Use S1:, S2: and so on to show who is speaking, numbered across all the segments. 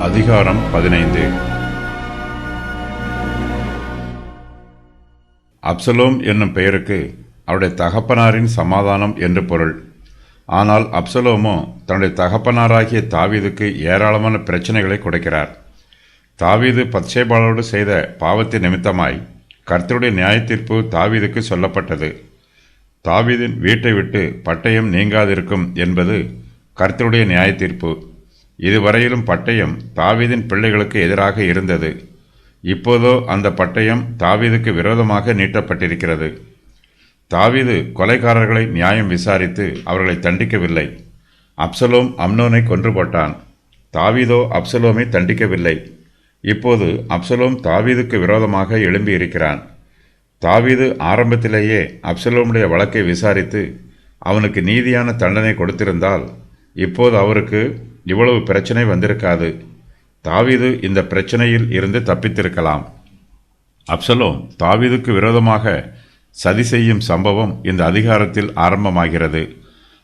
S1: அதிகாரம் 15. அப்சலோம் என்னும் பெயருக்கு அவருடைய தகப்பனாரின் சமாதானம் என்று பொருள். ஆனால் அப்சலோமோ தன்னுடைய தகப்பனாராகிய தாவீதுக்கு ஏராளமான பிரச்சனைகளை கொடுக்கிறார். தாவீது பத்சேபாளோடு செய்த பாவத்தின் நிமித்தமாய் கர்த்தருடைய நியாயத்தீர்ப்பு தாவீதுக்கு சொல்லப்பட்டது. தாவீதின் வீட்டை விட்டு பட்டயம் நீங்காதிருக்கும் என்பது கர்த்தருடைய நியாயத்தீர்ப்பு. இதுவரையிலும் பட்டயம் தாவீதின் பிள்ளைகளுக்கு எதிராக இருந்தது. இப்போதோ அந்த பட்டயம் தாவீதுக்கு விரோதமாக நீட்டப்பட்டிருக்கிறது. தாவீது கொலைகாரர்களை நியாயம் விசாரித்து அவர்களை தண்டிக்கவில்லை. அப்சலோம் அம்னோனை கொன்று போட்டான். தாவீதோ அப்சலோமை தண்டிக்கவில்லை. இப்போது அப்சலோம் தாவீதுக்கு விரோதமாக எழும்பி இருக்கிறான். தாவீது ஆரம்பத்திலேயே அப்சலோமுடைய வழக்கை விசாரித்து அவனுக்கு நீதியான தண்டனை கொடுத்திருந்தால் இப்போது அவருக்கு இவ்வளவு பிரச்சனை வந்திருக்காது. தாவீது இந்த பிரச்சனையில் இருந்து தப்பித்திருக்கலாம். அப்சலோம் தாவீதுக்கு விரோதமாக சதி செய்யும் சம்பவம் இந்த அதிகாரத்தில் ஆரம்பமாகிறது.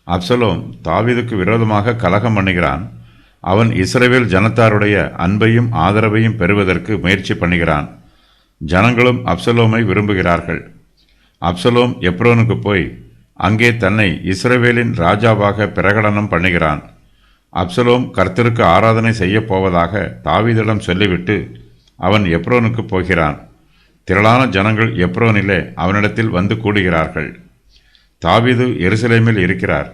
S1: அப்சலோம் தாவீதுக்கு விரோதமாக கலகம் பண்ணுகிறான். அவன் இஸ்ரவேல் ஜனத்தாருடைய அன்பையும் ஆதரவையும் பெறுவதற்கு முயற்சி பண்ணுகிறான். ஜனங்களும் அப்சலோமை விரும்புகிறார்கள். அப்சலோம் எப்ரோனுக்கு போய் அங்கே தன்னை இஸ்ரவேலின் ராஜாவாக பிரகடனம் பண்ணுகிறான். அப்சலோம் கர்த்தருக்கு ஆராதனை செய்ய போவதாக தாவீதிடம் சொல்லிவிட்டு அவன் எப்ரோனுக்கு போகிறான். திரளான ஜனங்கள் எப்ரோனிலே அவனிடத்தில் வந்து கூடுகிறார்கள். தாவீது எருசலேமில் இருக்கிறார்.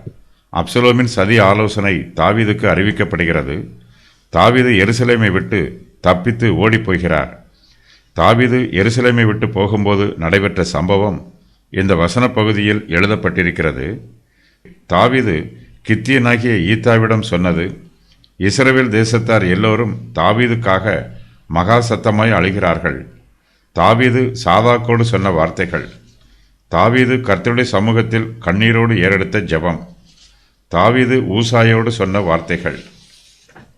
S1: அப்சலோமின் சதி ஆலோசனை தாவீதுக்கு அறிவிக்கப்படுகிறது. தாவீது எருசலேமை விட்டு தப்பித்து ஓடிப்போகிறார். தாவீது எருசலேமை விட்டு போகும்போது நடைபெற்ற சம்பவம் இந்த வசன பகுதியில் எழுதப்பட்டிருக்கிறது. தாவீது கித்தியனாகிய ஈத்தாவிடம் சொன்னது, இஸ்ரவேல் தேசத்தார் எல்லோரும் தாவீதுக்காக மகா சத்தமாய் அழுகிறார்கள். தாவீது சாதாக்கோடு சொன்ன வார்த்தைகள். தாவீது கர்த்தருடைய சமூகத்தில் கண்ணீரோடு ஏறெடுத்த ஜெபம். தாவீது ஊசாயோடு சொன்ன வார்த்தைகள்.